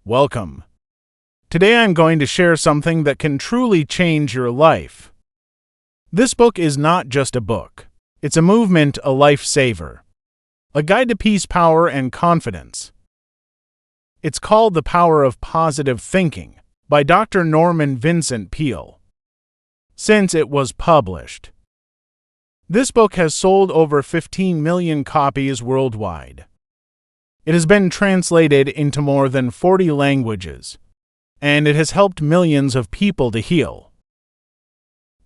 Welcome. Today I'm going to share something that can truly change your life. This book is not just a book. It's a movement, a lifesaver. A guide to peace, power, and confidence. It's called The Power of Positive Thinking by Dr. Norman Vincent Peale. Since it was published, this book has sold over 15 million copies worldwide. It has been translated into more than 40 languages, and it has helped millions of people to heal,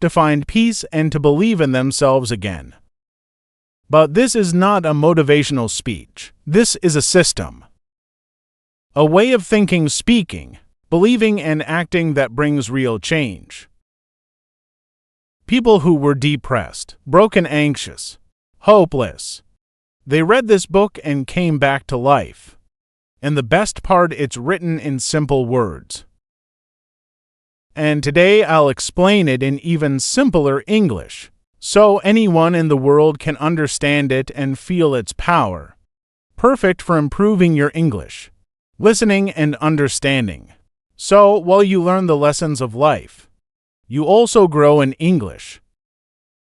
to find peace, and to believe in themselves again. But this is not a motivational speech. This is a system. A way of thinking, speaking, believing, and acting that brings real change. People who were depressed, broken, anxious, hopeless, they read this book and came back to life. And the best part, it's written in simple words. And today I'll explain it in even simpler English, so anyone in the world can understand it and feel its power. Perfect for improving your English, listening, and understanding. So, while you learn the lessons of life, you also grow in English.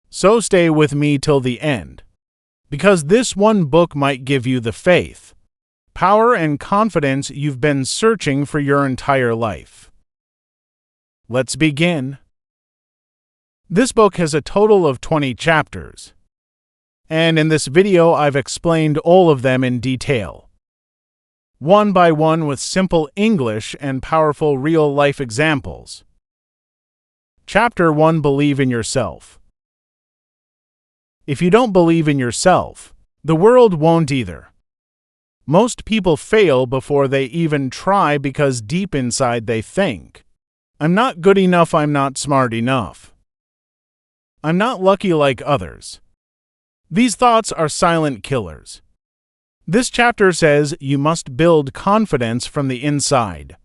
So stay with me till the end, because this one book might give you the faith, power, and confidence you've been searching for your entire life. Let's begin. This book has a total of 20 chapters, and in this video I've explained all of them in detail, one by one, with simple English and powerful real-life examples. Chapter 1: Believe in Yourself. If you don't believe in yourself, the world won't either. Most people fail before they even try because deep inside they think, I'm not good enough, I'm not smart enough, I'm not lucky like others. These thoughts are silent killers. This chapter says you must build confidence from the inside.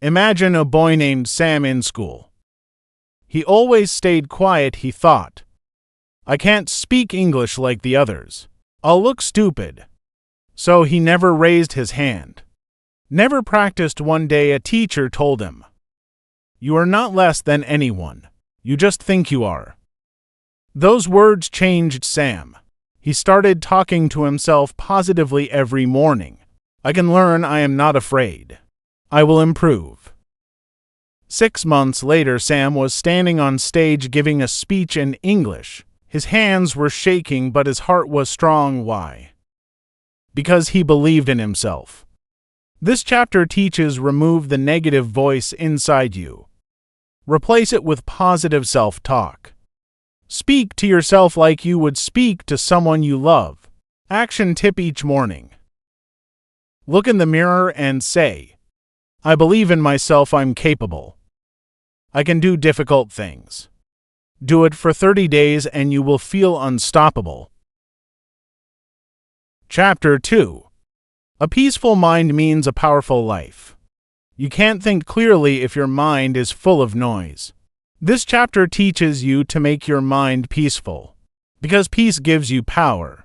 Imagine a boy named Sam in school. He always stayed quiet. He thought, I can't speak English like the others. I'll look stupid. So he never raised his hand. Never practiced. One day a teacher told him, you are not less than anyone. You just think you are. Those words changed Sam. He started talking to himself positively every morning. I can learn. I am not afraid. I will improve. 6 months later, Sam was standing on stage giving a speech in English. His hands were shaking, but his heart was strong. Why? Because he believed in himself. This chapter teaches remove the negative voice inside you. Replace it with positive self-talk. Speak to yourself like you would speak to someone you love. Action tip each morning. Look in the mirror and say, I believe in myself, I'm capable. I can do difficult things. Do it for 30 days and you will feel unstoppable. Chapter 2: A peaceful mind means a powerful life. You can't think clearly if your mind is full of noise. This chapter teaches you to make your mind peaceful, because peace gives you power.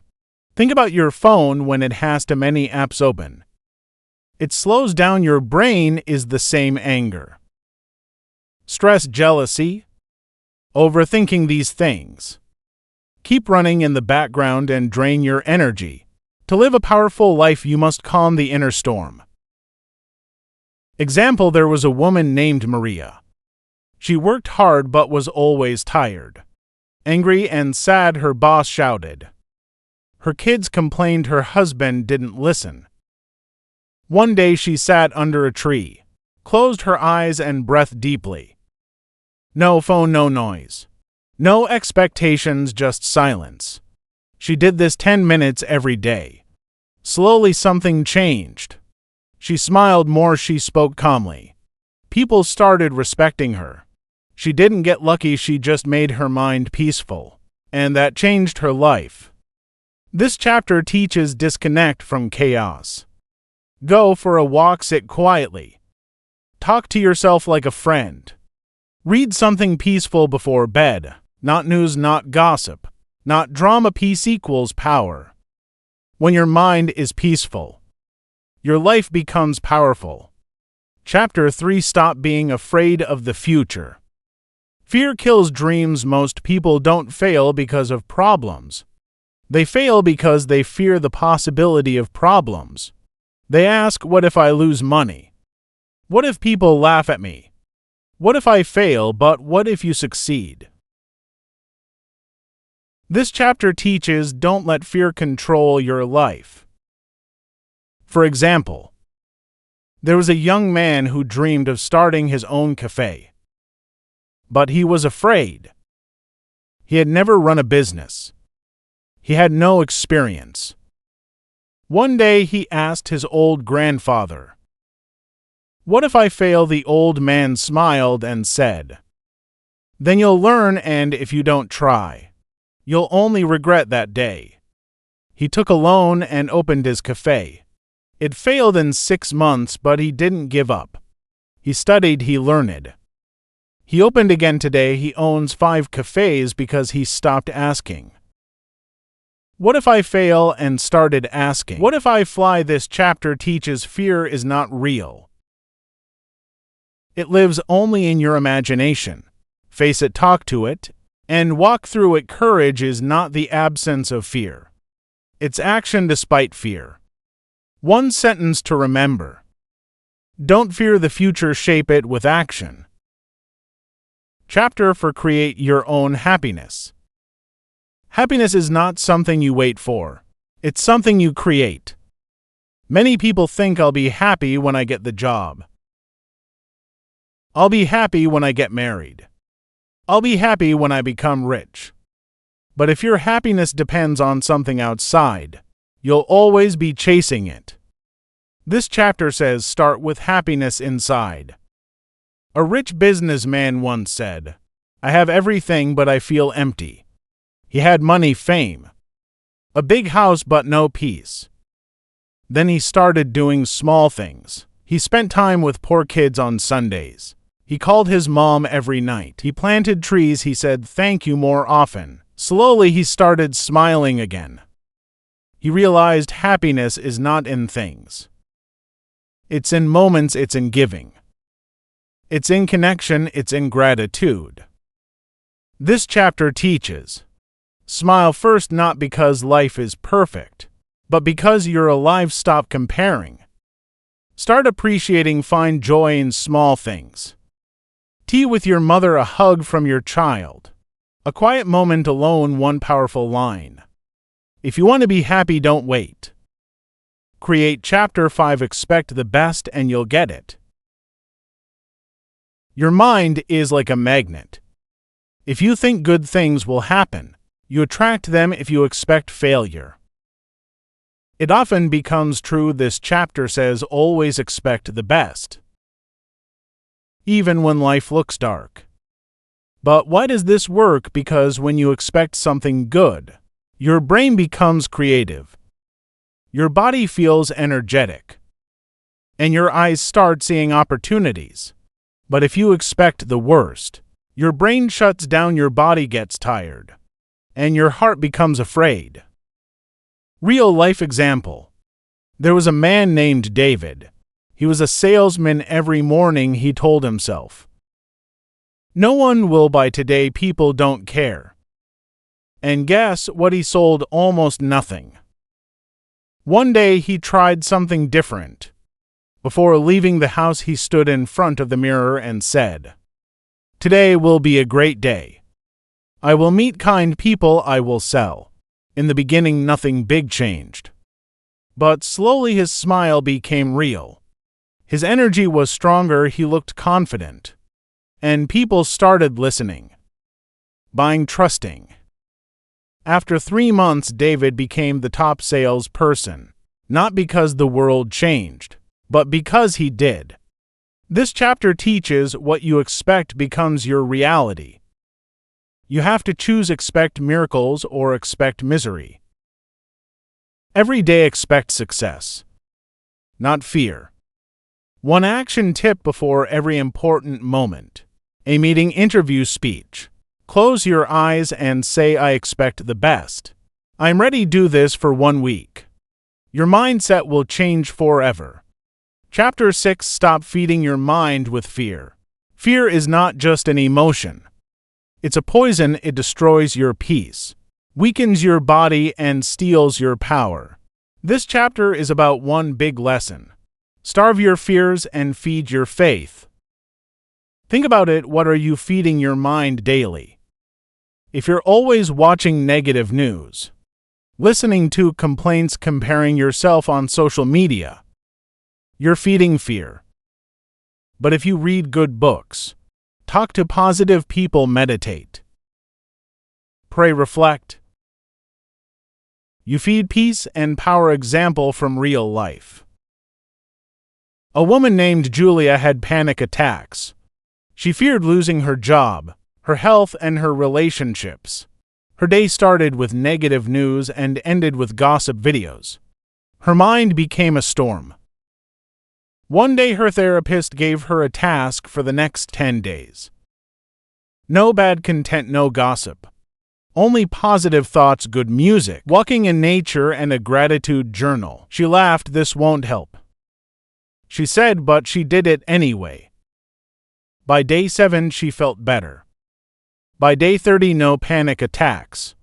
Think about your phone when it has too many apps open. It slows down your brain. Is the same anger, stress, jealousy, overthinking these things. Keep running in the background and drain your energy. To live a powerful life, you must calm the inner storm. Example: there was a woman named Maria. She worked hard but was always tired. Angry and sad, her boss shouted. Her kids complained, her husband didn't listen. One day she sat under a tree, closed her eyes and breathed deeply. No phone, no noise. No expectations, just silence. She did this 10 minutes every day. Slowly something changed. She smiled more, she spoke calmly. People started respecting her. She didn't get lucky, she just made her mind peaceful. And that changed her life. This chapter teaches disconnect from chaos. Go for a walk, sit quietly. Talk to yourself like a friend. Read something peaceful before bed. Not news, not gossip, not drama. Peace equals power. When your mind is peaceful, your life becomes powerful. Chapter 3: Stop being afraid of the future. Fear kills dreams. Most people don't fail because of problems. They fail because they fear the possibility of problems. They ask, what if I lose money? What if people laugh at me? What if I fail? But what if you succeed? This chapter teaches, don't let fear control your life. For example, there was a young man who dreamed of starting his own cafe. But he was afraid. He had never run a business. He had no experience. One day he asked his old grandfather, "What if I fail?" The old man smiled and said, "Then you'll learn, and if you don't try, you'll only regret that day." He took a loan and opened his cafe. It failed in 6 months, but he didn't give up. He studied, he learned. He opened again today. He owns 5 cafes because he stopped asking, "What if I fail?" and started asking, "What if I fly?" This chapter teaches fear is not real. It lives only in your imagination. Face it, talk to it, and walk through it. Courage is not the absence of fear. It's action despite fear. One sentence to remember: don't fear the future, shape it with action. Chapter 4: Create your own happiness. Happiness is not something you wait for. It's something you create. Many people think, I'll be happy when I get the job. I'll be happy when I get married. I'll be happy when I become rich. But if your happiness depends on something outside, you'll always be chasing it. This chapter says, start with happiness inside. A rich businessman once said, "I have everything, but I feel empty." He had money, fame, a big house, but no peace. Then he started doing small things. He spent time with poor kids on Sundays. He called his mom every night. He planted trees. He said thank you more often. Slowly he started smiling again. He realized happiness is not in things. It's in moments, it's in giving. It's in connection, it's in gratitude. This chapter teaches, smile first, not because life is perfect, but because you're alive. Stop comparing. Start appreciating, find joy in small things. Tea with your mother, a hug from your child, a quiet moment alone, one powerful line. If you want to be happy, don't wait. Create. Chapter 5: Expect the best and you'll get it. Your mind is like a magnet. If you think good things will happen, you attract them. If you expect failure, it often becomes true. This chapter says always expect the best, even when life looks dark. But why does this work? Because when you expect something good, your brain becomes creative. Your body feels energetic, and your eyes start seeing opportunities. But if you expect the worst, your brain shuts down, your body gets tired, and your heart becomes afraid. Real life example. There was a man named David. He was a salesman. Every morning he told himself, "No one will buy today, people don't care." And guess what? He sold almost nothing. One day he tried something different. Before leaving the house, he stood in front of the mirror and said, "Today will be a great day. I will meet kind people, I will sell." In the beginning, nothing big changed. But slowly his smile became real. His energy was stronger, he looked confident. And people started listening, buying, trusting. After 3 months, David became the top salesperson, not because the world changed, but because he did. This chapter teaches what you expect becomes your reality. You have to choose: expect miracles or expect misery. Every day expect success, not fear. One action tip before every important moment. A meeting, interview, speech. Close your eyes and say, I expect the best. I'm ready. Do this for 1 week. Your mindset will change forever. Chapter 6. Stop feeding your mind with fear. Fear is not just an emotion. It's a poison. It destroys your peace, weakens your body, and steals your power. This chapter is about one big lesson. Starve your fears and feed your faith. Think about it. What are you feeding your mind daily? If you're always watching negative news, listening to complaints, comparing yourself on social media, you're feeding fear. But if you read good books, talk to positive people, meditate, pray, reflect, you feed peace and power. Example from real life. A woman named Julia had panic attacks. She feared losing her job, her health, and her relationships. Her day started with negative news and ended with gossip videos. Her mind became a storm. One day her therapist gave her a task for the next 10 days. No bad content, no gossip. Only positive thoughts, good music, walking in nature, and a gratitude journal. She laughed. This won't help, she said, but she did it anyway. By day 7, she felt better. By day 30, no panic attacks.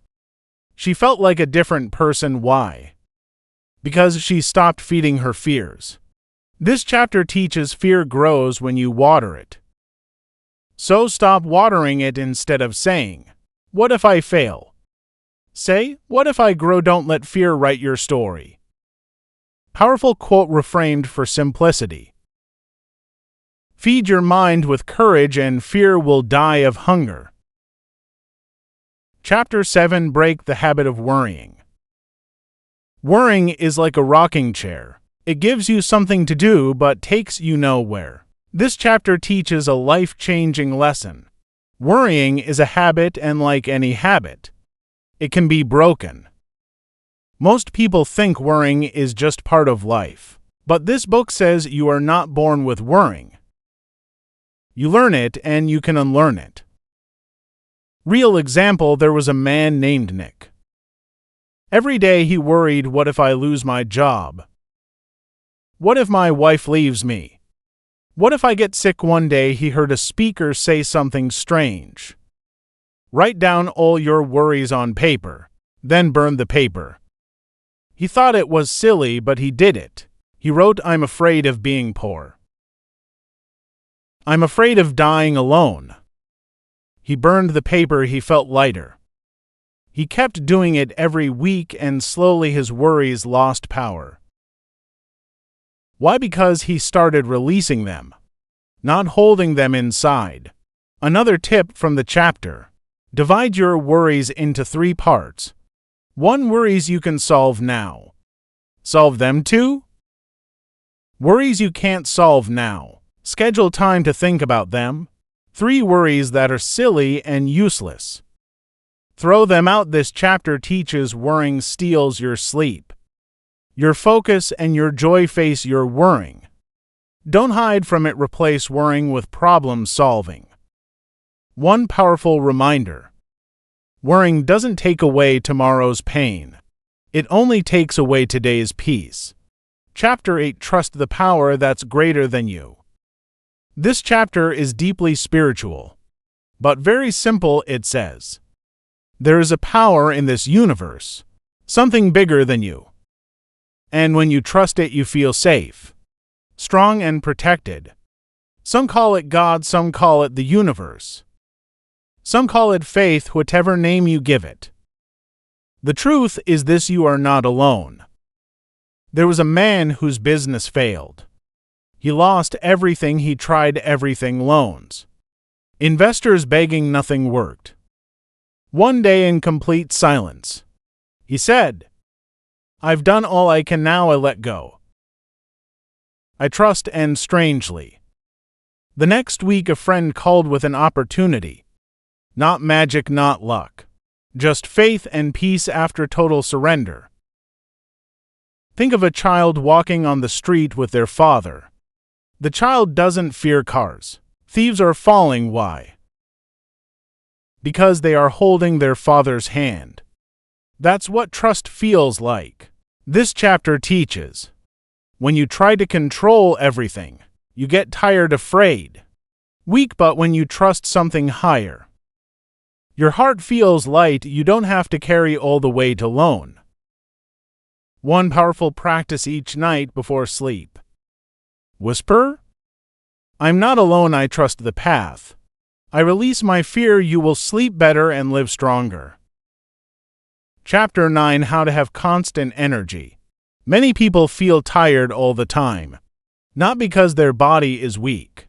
She felt like a different person. Why? Because she stopped feeding her fears. This chapter teaches fear grows when you water it. So stop watering it. Instead of saying, "What if I fail?" say, "What if I grow?" Don't let fear write your story. Powerful quote reframed for simplicity. Feed your mind with courage and fear will die of hunger. Chapter 7. Break the habit of worrying. Worrying is like a rocking chair. It gives you something to do but takes you nowhere. This chapter teaches a life-changing lesson. Worrying is a habit, and like any habit, it can be broken. Most people think worrying is just part of life, but this book says you are not born with worrying. You learn it and you can unlearn it. Real example, there was a man named Nick. Every day he worried, what if I lose my job? What if my wife leaves me? What if I get sick? One day he heard a speaker say something strange. Write down all your worries on paper, then burn the paper. He thought it was silly, but he did it. He wrote, I'm afraid of being poor. I'm afraid of dying alone. He burned the paper. He felt lighter. He kept doing it every week, and slowly his worries lost power. Why? Because he started releasing them, not holding them inside. Another tip from the chapter: divide your worries into 3 parts. 1. Worries you can solve now. Solve them. 2. Worries you can't solve now. Schedule time to think about them. 3. Worries that are silly and useless. Throw them out. This chapter teaches worrying steals your sleep, your focus, and your joy. Face your worrying. Don't hide from it. Replace worrying with problem solving. One powerful reminder: worrying doesn't take away tomorrow's pain. It only takes away today's peace. Chapter 8. Trust the power that's greater than you. This chapter is deeply spiritual, but very simple. It says, there is a power in this universe, something bigger than you. And when you trust it, you feel safe, strong, and protected. Some call it God, some call it the universe. Some call it faith, whatever name you give it. The truth is this: you are not alone. There was a man whose business failed. He lost everything. He tried everything: loans, investors begging, nothing worked. One day, in complete silence, he said, I've done all I can now. I let go. I trust. And strangely, the next week a friend called with an opportunity. Not magic, not luck, just faith and peace after total surrender. Think of a child walking on the street with their father. The child doesn't fear cars, thieves, or falling. Why? Because they are holding their father's hand. That's what trust feels like. This chapter teaches: When you try to control everything, you get tired, afraid, weak, but when you trust something higher, your heart feels light. You don't have to carry all the weight alone. One powerful practice each night before sleep. Whisper, I'm not alone, I trust the path. I release my fear. You will sleep better and live stronger. Chapter 9. How to have constant energy. Many people feel tired all the time, not because their body is weak,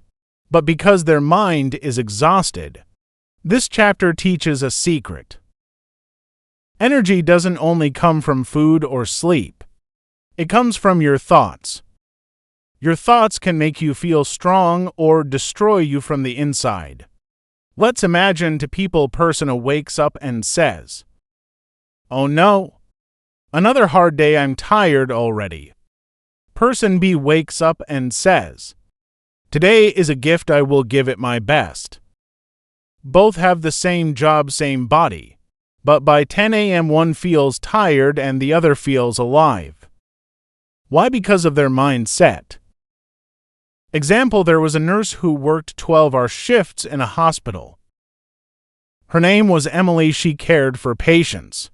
but because their mind is exhausted. This chapter teaches a secret. Energy doesn't only come from food or sleep. It comes from your thoughts. Your thoughts can make you feel strong or destroy you from the inside. Let's imagine person A wakes up and says, "Oh no, another hard day, I'm tired already." Person B wakes up and says, "Today is a gift, I will give it my best." Both have the same job, same body, but by 10 a.m. one feels tired and the other feels alive. Why? Because of their mindset. Example, there was a nurse who worked 12-hour shifts in a hospital. Her name was Emily. She cared for patients,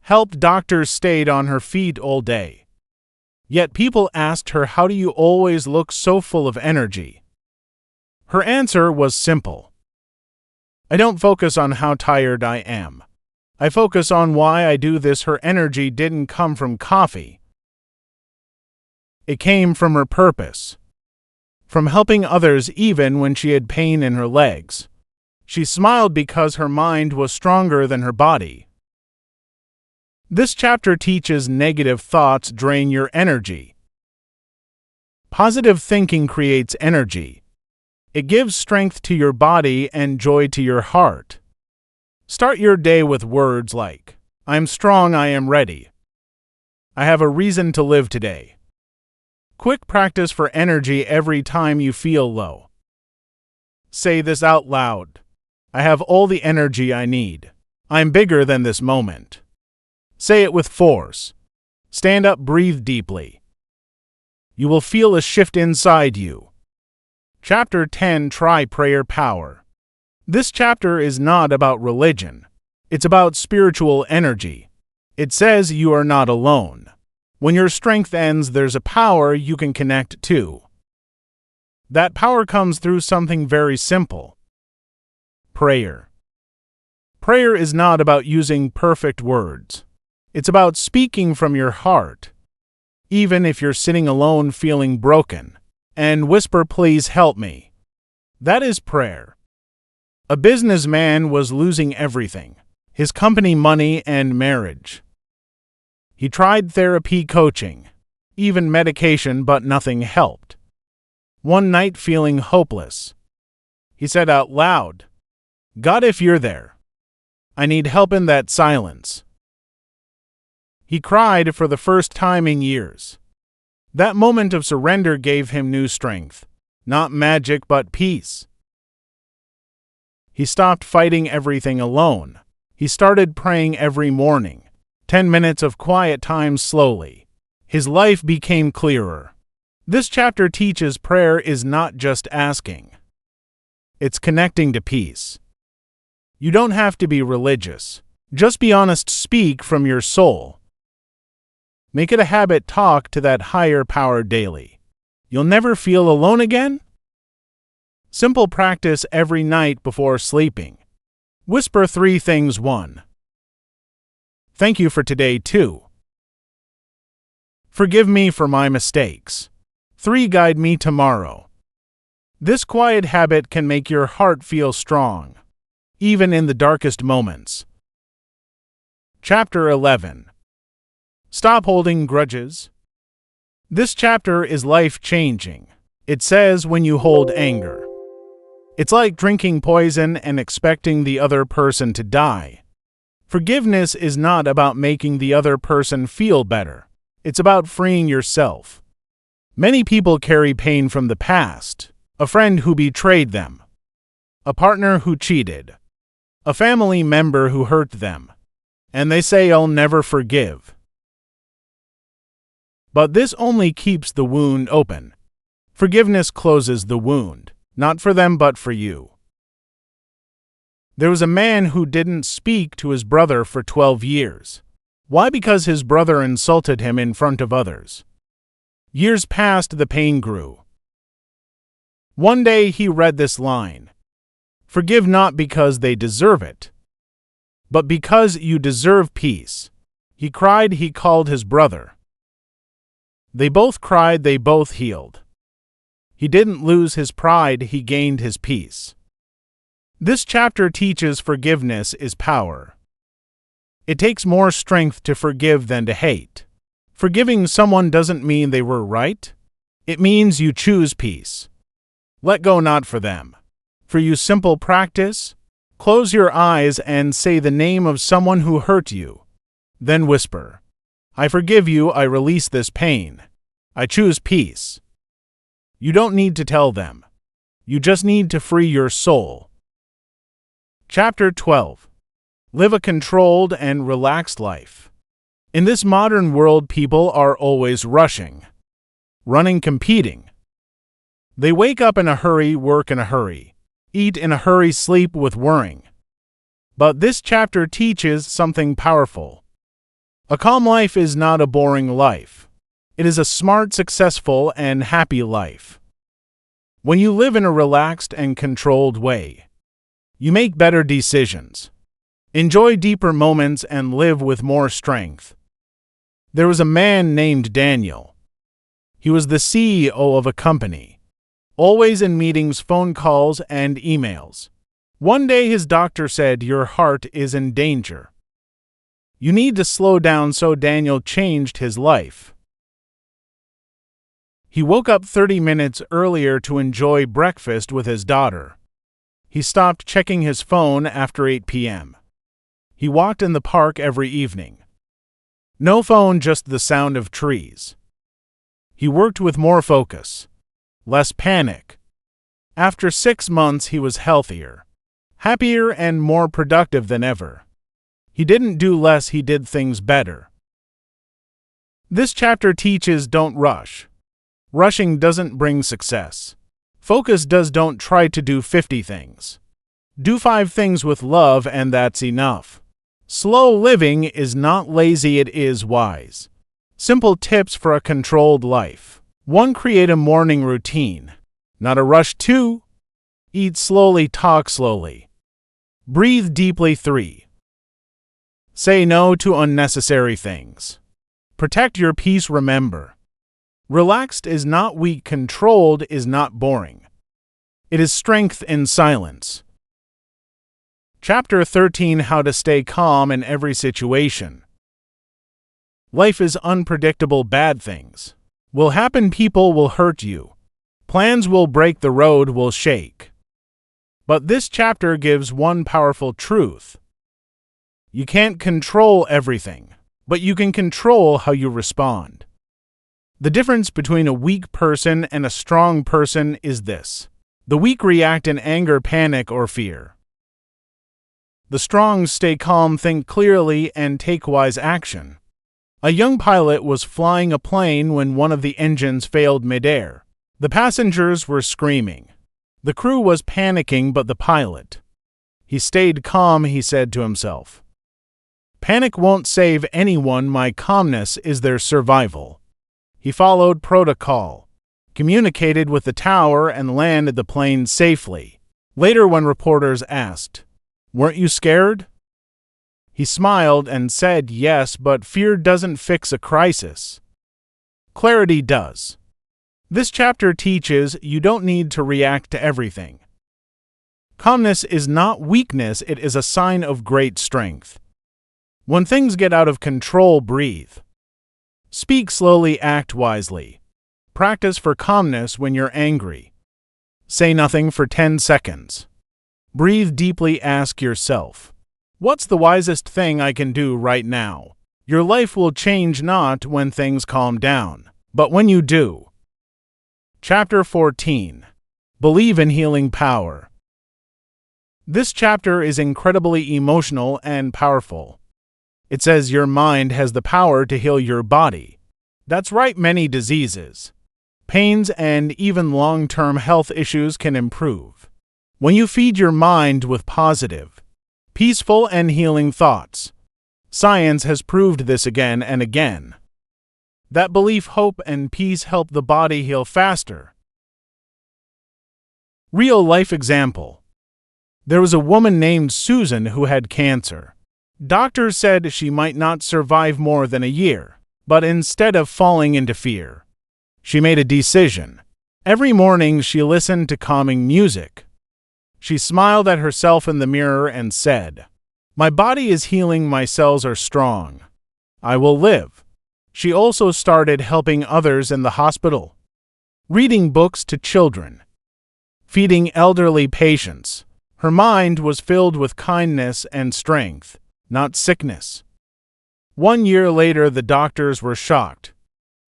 helped doctors, stayed on her feet all day. Yet people asked her, "How do you always look so full of energy?" Her answer was simple. "I don't focus on how tired I am. I focus on why I do this." Her energy didn't come from coffee. It came from her purpose, from helping others even when she had pain in her legs. She smiled because her mind was stronger than her body. This chapter teaches negative thoughts drain your energy. Positive thinking creates energy. It gives strength to your body and joy to your heart. Start your day with words like, "I'm strong, I am ready. I have a reason to live today." Quick practice for energy every time you feel low. Say this out loud. "I have all the energy I need. I'm bigger than this moment." Say it with force. Stand up, breathe deeply. You will feel a shift inside you. Chapter 10. Try prayer power. This chapter is not about religion. It's about spiritual energy. It says you are not alone. When your strength ends, there's a power you can connect to. That power comes through something very simple. Prayer. Prayer is not about using perfect words. It's about speaking from your heart. Even if you're sitting alone feeling broken, and whisper, "Please help me." That is prayer. A businessman was losing everything: his company, money, and marriage. He tried therapy, coaching, even medication, but nothing helped. One night, feeling hopeless, he said out loud, "God, if you're there, I need help." In that silence, he cried for the first time in years. That moment of surrender gave him new strength, not magic but peace. He stopped fighting everything alone. He started praying every morning. 10 minutes of quiet time. Slowly, his life became clearer. This chapter teaches prayer is not just asking. It's connecting to peace. You don't have to be religious. Just be honest. Speak from your soul. Make it a habit. Talk to that higher power daily. You'll never feel alone again. Simple practice every night before sleeping. Whisper 3 things. 1. Thank you for today. 2. Forgive me for my mistakes. 3. Guide me tomorrow. This quiet habit can make your heart feel strong, even in the darkest moments. Chapter 11. Stop holding grudges. This chapter is life-changing. It says when you hold anger, it's like drinking poison and expecting the other person to die. Forgiveness is not about making the other person feel better. It's about freeing yourself. Many people carry pain from the past: a friend who betrayed them, a partner who cheated, a family member who hurt them, and they say, "I'll never forgive." But this only keeps the wound open. Forgiveness closes the wound, not for them but for you. There was a man who didn't speak to his brother for 12 years. Why? Because his brother insulted him in front of others. Years passed, the pain grew. One day he read this line: "Forgive not because they deserve it, but because you deserve peace." He cried, he called his brother. They both cried, they both healed. He didn't lose his pride, he gained his peace. This chapter teaches forgiveness is power. It takes more strength to forgive than to hate. Forgiving someone doesn't mean they were right. It means you choose peace. Let go not for them. For you, simple practice: close your eyes and say the name of someone who hurt you. Then whisper, "I forgive you, I release this pain. I choose peace." You don't need to tell them. You just need to free your soul. Chapter 12. Live a controlled and relaxed life. In this modern world, people are always rushing, running, competing. They wake up in a hurry, work in a hurry, eat in a hurry, sleep with worrying. But this chapter teaches something powerful. A calm life is not a boring life. It is a smart, successful, and happy life. When you live in a relaxed and controlled way, you make better decisions, enjoy deeper moments, and live with more strength. There was a man named Daniel. He was the CEO of a company, always in meetings, phone calls, and emails. One day his doctor said, "Your heart is in danger. You need to slow down," so Daniel changed his life. He woke up 30 minutes earlier to enjoy breakfast with his daughter. He stopped checking his phone after 8 p.m. He walked in the park every evening. No phone, just the sound of trees. He worked with more focus, less panic. After 6 months, he was healthier, happier, and more productive than ever. He didn't do less, he did things better. This chapter teaches don't rush. Rushing doesn't bring success. Focus does. Don't try to do 50 things. Do 5 things with love, and that's enough. Slow living is not lazy, it is wise. Simple tips for a controlled life. 1. Create a morning routine. Not a rush. 2. Eat slowly, talk slowly. Breathe deeply. 3. Say no to unnecessary things. Protect your peace. Remember, relaxed is not weak, controlled is not boring. It is strength in silence. Chapter 13. How to stay calm in every situation. Life is unpredictable. Bad things will happen. People will hurt you. Plans will break. The road will shake. But this chapter gives one powerful truth. You can't control everything, but you can control how you respond. The difference between a weak person and a strong person is this: the weak react in anger, panic, or fear. The strong stay calm, think clearly, and take wise action. A young pilot was flying a plane when one of the engines failed midair. The passengers were screaming. The crew was panicking, but the pilot, he stayed calm. He said to himself, "Panic won't save anyone. My calmness is their survival." He followed protocol, communicated with the tower, and landed the plane safely. Later, when reporters asked, "Weren't you scared?" he smiled and said, "Yes, but fear doesn't fix a crisis. Clarity does." This chapter teaches you don't need to react to everything. Calmness is not weakness, it is a sign of great strength. When things get out of control, breathe. Speak slowly, act wisely. Practice for calmness when you're angry. Say nothing for 10 seconds. Breathe deeply, ask yourself, what's the wisest thing I can do right now? Your life will change not when things calm down, but when you do. Chapter 14. Believe in healing power. This chapter is incredibly emotional and powerful. It says your mind has the power to heal your body. That's right, many diseases, pains, and even long-term health issues can improve when you feed your mind with positive, peaceful, and healing thoughts. Science has proved this again and again. That belief, hope, and peace help the body heal faster. Real-life example. There was a woman named Susan who had cancer. Doctors said she might not survive more than a year, but instead of falling into fear, she made a decision. Every morning she listened to calming music. She smiled at herself in the mirror and said, "My body is healing, my cells are strong. I will live." She also started helping others in the hospital, reading books to children, feeding elderly patients. Her mind was filled with kindness and strength, not sickness. 1 year later, the doctors were shocked.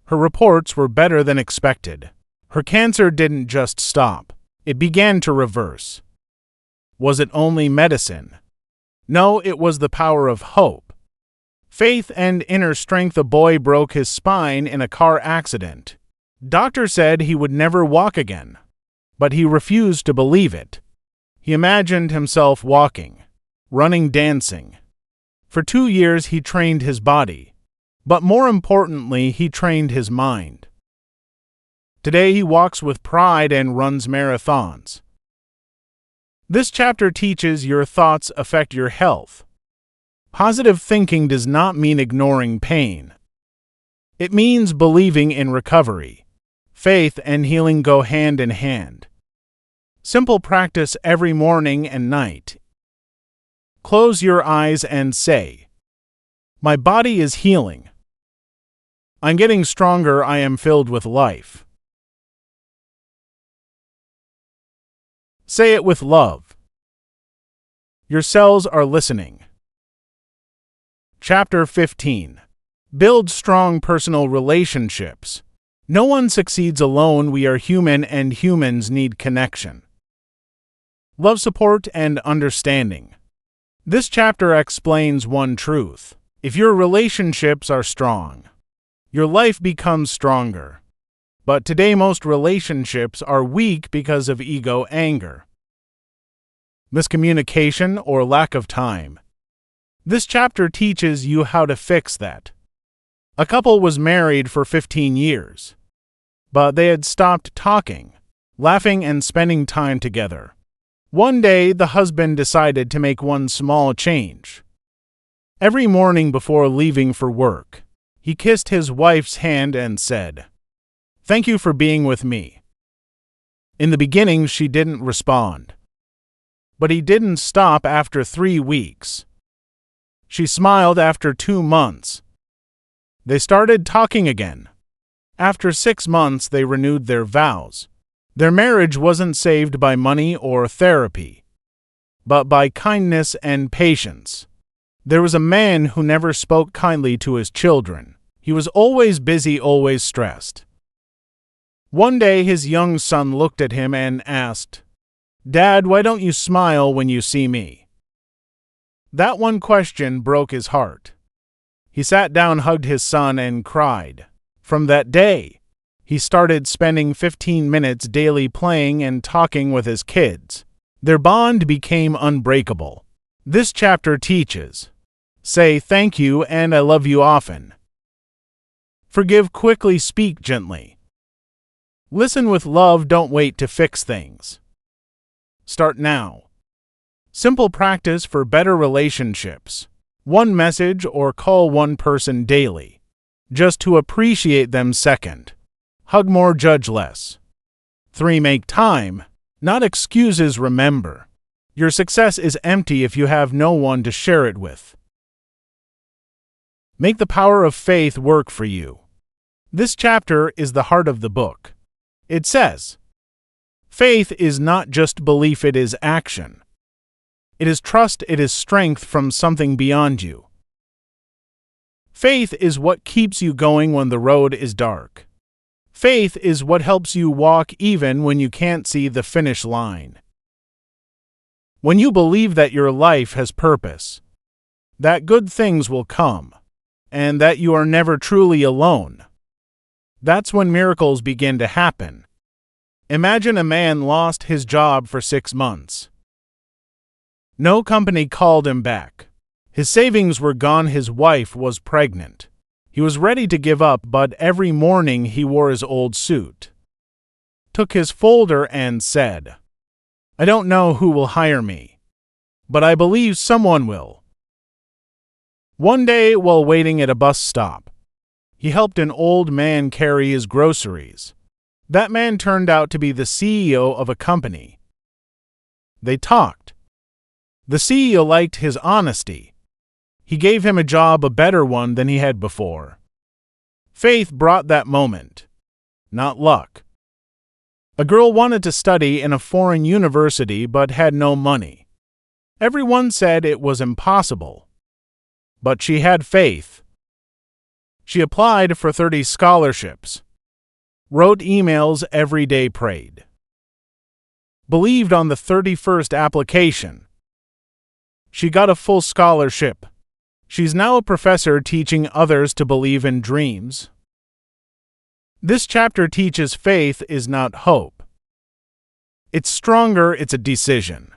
Her reports were better than expected. Her cancer didn't just stop, it began to reverse. Was it only medicine? No, it was the power of hope, faith, and inner strength. A boy broke his spine in a car accident. Doctor said he would never walk again, but he refused to believe it. He imagined himself walking, running, dancing. For 2 years he trained his body, but more importantly, he trained his mind. Today he walks with pride and runs marathons. This chapter teaches your thoughts affect your health. Positive thinking does not mean ignoring pain. It means believing in recovery. Faith and healing go hand in hand. Simple practice every morning and night. Close your eyes and say, "My body is healing. I'm getting stronger. I am filled with life." Say it with love. Your cells are listening. Chapter 15. Build strong personal relationships. No one succeeds alone. We are human, and humans need connection, love, support, and understanding. This chapter explains one truth. If your relationships are strong, your life becomes stronger. But today most relationships are weak because of ego, anger, miscommunication, or lack of time. This chapter teaches you how to fix that. A couple was married for 15 years, but they had stopped talking, laughing, and spending time together. One day, the husband decided to make one small change. Every morning before leaving for work, he kissed his wife's hand and said, "Thank you for being with me." In the beginning, she didn't respond, but he didn't stop after 3 weeks. She smiled after 2 months. They started talking again. After 6 months, they renewed their vows. Their marriage wasn't saved by money or therapy, but by kindness and patience. There was a man who never spoke kindly to his children. He was always busy, always stressed. One day, his young son looked at him and asked, "Dad, why don't you smile when you see me?" That one question broke his heart. He sat down, hugged his son, and cried. From that day, he started spending 15 minutes daily playing and talking with his kids. Their bond became unbreakable. This chapter teaches, say thank you and I love you often. Forgive quickly, speak gently. Listen with love, don't wait to fix things. Start now. Simple practice for better relationships. 1 message or call 1 person daily, just to appreciate them. 2nd, hug more, judge less. 3, make time, not excuses. Remember, your success is empty if you have no one to share it with. Make the power of faith work for you. This chapter is the heart of the book. It says, faith is not just belief, it is action. It is trust, it is strength from something beyond you. Faith is what keeps you going when the road is dark. Faith is what helps you walk even when you can't see the finish line. When you believe that your life has purpose, that good things will come, and that you are never truly alone, That's when miracles begin to happen. Imagine a man lost his job for 6 months. No company called him back. His savings were gone, his wife was pregnant. He was ready to give up, but every morning he wore his old suit, took his folder and said, "I don't know who will hire me, but I believe someone will." One day, while waiting at a bus stop, he helped an old man carry his groceries. That man turned out to be the CEO of a company. They talked. The CEO liked his honesty. He gave him a job, a better one than he had before. Faith brought that moment, not luck. A girl wanted to study in a foreign university but had no money. Everyone said it was impossible. But she had faith. She applied for 30 scholarships, wrote emails every day, prayed, believed on the 31st application. She got a full scholarship. She's now a professor teaching others to believe in dreams. This chapter teaches faith is not hope. It's stronger, it's a decision.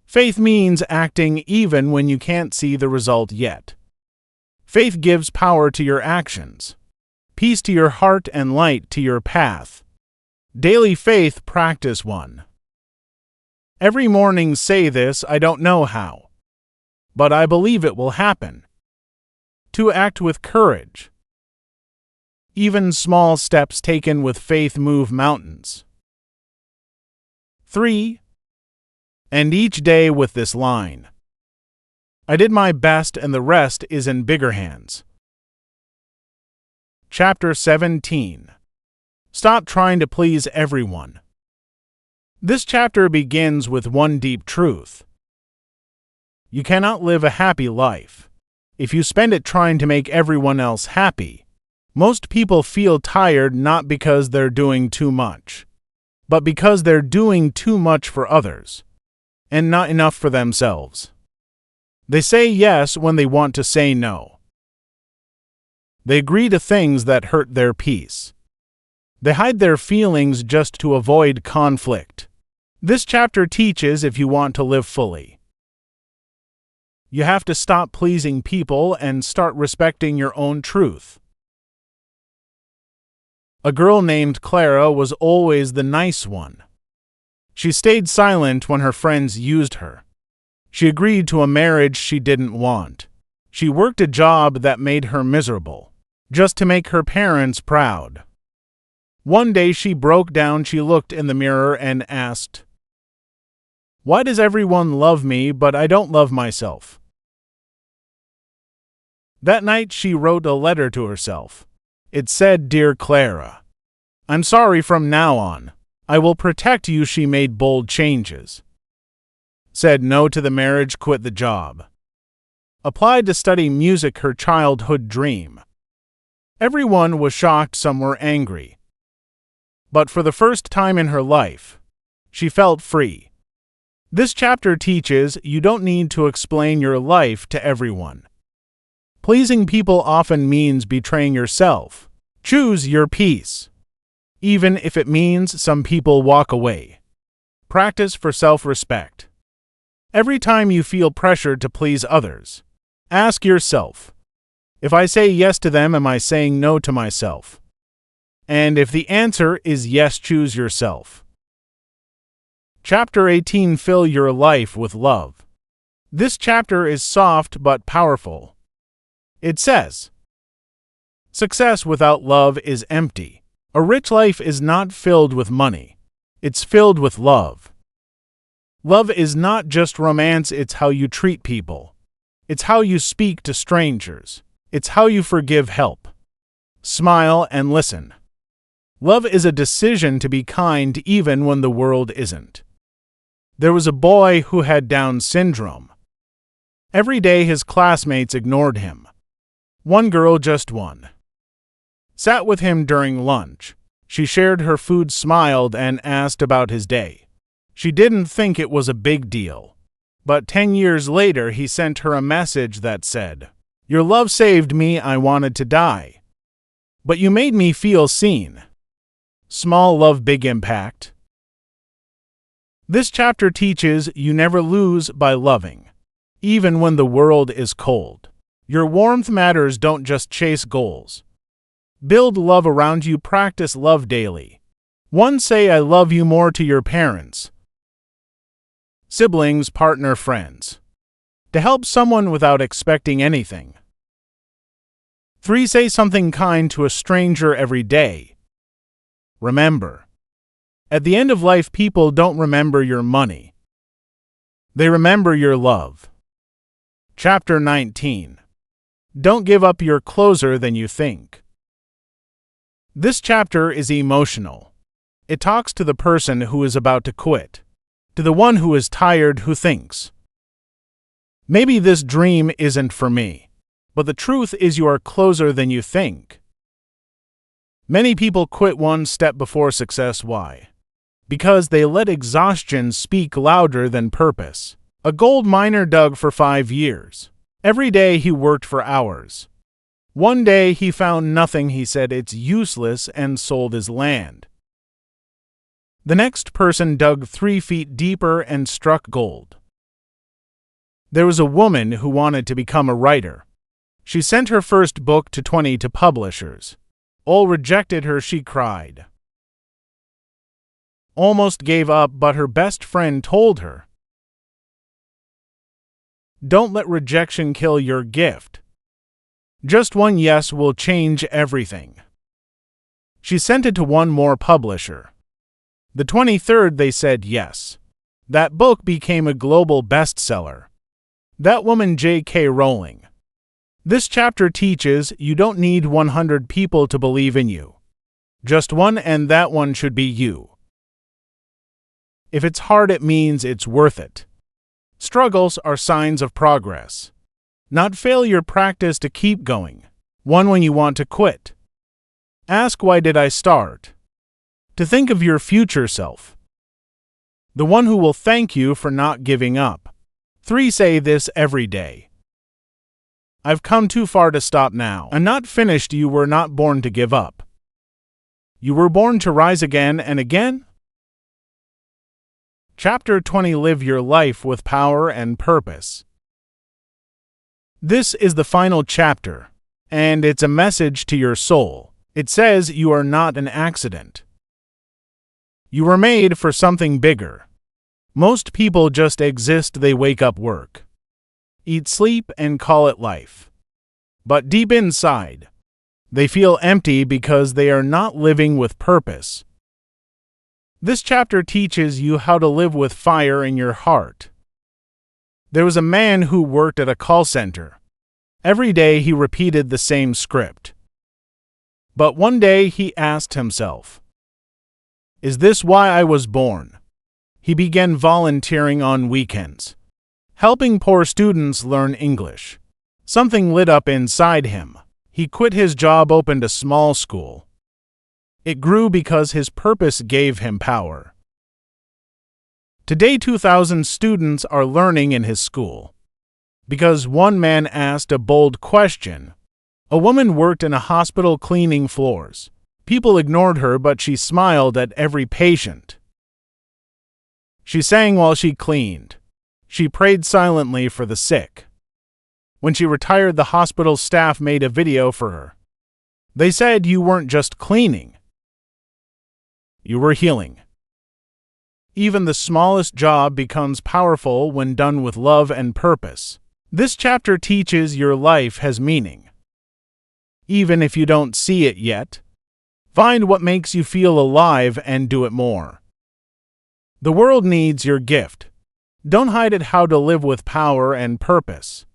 Faith means acting even when you can't see the result yet. Faith gives power to your actions, peace to your heart, and light to your path. Daily faith practice 1. Every morning say this: I don't know how, but I believe it will happen. 2. Act with courage. Even small steps taken with faith move mountains. 3. End each day with this line: I did my best and the rest is in bigger hands. Chapter 17. Stop trying to please everyone. This chapter begins with one deep truth. You cannot live a happy life if you spend it trying to make everyone else happy. Most people feel tired not because they're doing too much, but because they're doing too much for others and not enough for themselves. They say yes when they want to say no. They agree to things that hurt their peace. They hide their feelings just to avoid conflict. This chapter teaches if you want to live fully, you have to stop pleasing people and start respecting your own truth. A girl named Clara was always the nice one. She stayed silent when her friends used her. She agreed to a marriage she didn't want. She worked a job that made her miserable, just to make her parents proud. One day she broke down. She looked in the mirror and asked, "Why does everyone love me, but I don't love myself?" That night she wrote a letter to herself. It said, "Dear Clara, I'm sorry. From now on, I will protect you." She made bold changes. Said no to the marriage, quit the job. Applied to study music, her childhood dream. Everyone was shocked, some were angry. But for the first time in her life, she felt free. This chapter teaches you don't need to explain your life to everyone. Pleasing people often means betraying yourself. Choose your peace, even if it means some people walk away. Practice for self-respect. Every time you feel pressured to please others, ask yourself, if I say yes to them, am I saying no to myself? And if the answer is yes, choose yourself. Chapter 18. Fill your life with love. This chapter is soft but powerful. It says, success without love is empty. A rich life is not filled with money. It's filled with love. Love is not just romance, it's how you treat people. It's how you speak to strangers. It's how you forgive, help, smile, and listen. Love is a decision to be kind even when the world isn't. There was a boy who had Down syndrome. Every day his classmates ignored him. One girl, just one, sat with him during lunch. She shared her food, smiled, and asked about his day. She didn't think it was a big deal. But 10 years later, he sent her a message that said, "Your love saved me. I wanted to die." but you made me feel seen. Small love, big impact. This chapter teaches you never lose by loving, even when the world is cold. Your warmth matters, don't just chase goals. Build love around you, practice love daily. 1. Say I love you more to your parents, siblings, partner, friends. To help someone without expecting anything. 3. Say something kind to a stranger every day. Remember, at the end of life, people don't remember your money. They remember your love. Chapter 19. Don't give up, you're closer than you think. This chapter is emotional. It talks to the person who is about to quit, to the one who is tired, who thinks, maybe this dream isn't for me. But the truth is you are closer than you think. Many people quit one step before success. Why? Because they let exhaustion speak louder than purpose. A gold miner dug for 5 years. Every day he worked for hours. One day he found nothing. He said it's useless and sold his land. The next person dug 3 feet deeper and struck gold. There was a woman who wanted to become a writer. She sent her first book to 20 publishers. All rejected her. She cried. Almost gave up, but her best friend told her, don't let rejection kill your gift. Just one yes will change everything. She sent it to one more publisher. The 23rd they said yes. That book became a global bestseller. That woman, J.K. Rowling. This chapter teaches you don't need 100 people to believe in you. Just one, and that one should be you. If it's hard, it means it's worth it. Struggles are signs of progress, not failure. Practice to keep going. 1. When you want to quit, ask, why did I start? To think of your future self, the one who will thank you for not giving up. 3. Say this every day. I've come too far to stop now. I'm not finished. You were not born to give up. You were born to rise again and again. Chapter 20. Live your life with power and purpose. This is the final chapter, and it's a message to your soul. It says you are not an accident. You were made for something bigger. Most people just exist. They wake up, work, eat, sleep, and call it life. But deep inside, they feel empty because they are not living with purpose. This chapter teaches you how to live with fire in your heart. There was a man who worked at a call center. Every day he repeated the same script. But one day he asked himself, is this why I was born? He began volunteering on weekends, helping poor students learn English. Something lit up inside him. He quit his job, opened a small school. It grew because his purpose gave him power. Today, 2,000 students are learning in his school. Because one man asked a bold question. A woman worked in a hospital cleaning floors. People ignored her, but she smiled at every patient. She sang while she cleaned. She prayed silently for the sick. When she retired, the hospital staff made a video for her. They said, you weren't just cleaning. You were healing. Even the smallest job becomes powerful when done with love and purpose. This chapter teaches your life has meaning. Even if you don't see it yet, find what makes you feel alive and do it more. The world needs your gift. Don't hide it. How to live with power and purpose.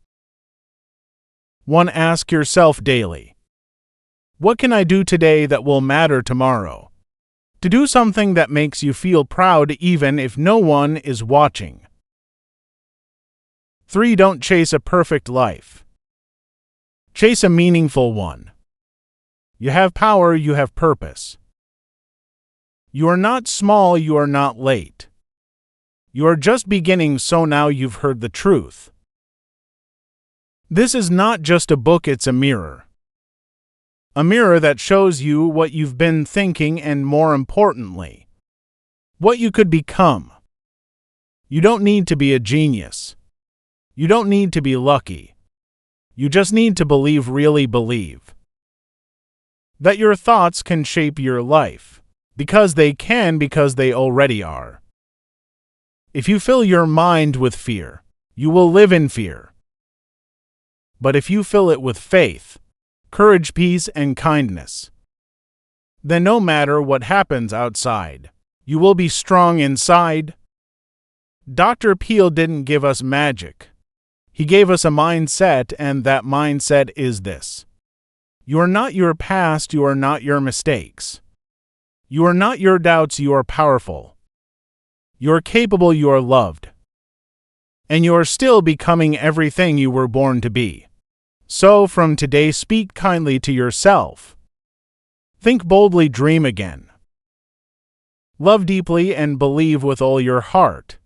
1. Ask yourself daily, what can I do today that will matter tomorrow? To do something that makes you feel proud even if no one is watching. 3. Don't chase a perfect life. Chase a meaningful one. You have power, you have purpose. You are not small, you are not late. You are just beginning, so now you've heard the truth. This is not just a book, it's a mirror. A mirror that shows you what you've been thinking and, more importantly, what you could become. You don't need to be a genius. You don't need to be lucky. You just need to really believe that your thoughts can shape your life, because they can, because they already are. If you fill your mind with fear, you will live in fear. But if you fill it with faith, courage, peace, and kindness, then no matter what happens outside, you will be strong inside. Dr. Peel didn't give us magic. He gave us a mindset, and that mindset is this. You are not your past, you are not your mistakes. You are not your doubts, you are powerful. You are capable, you are loved. And you are still becoming everything you were born to be. So from today, speak kindly to yourself. Think boldly, dream again. Love deeply and believe with all your heart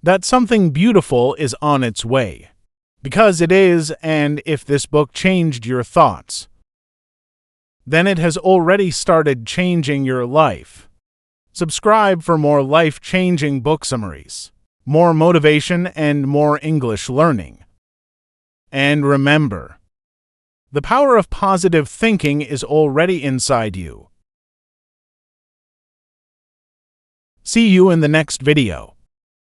that something beautiful is on its way. Because it is, and if this book changed your thoughts, then it has already started changing your life. Subscribe for more life-changing book summaries, more motivation, and more English learning. And remember, the power of positive thinking is already inside you. See you in the next video.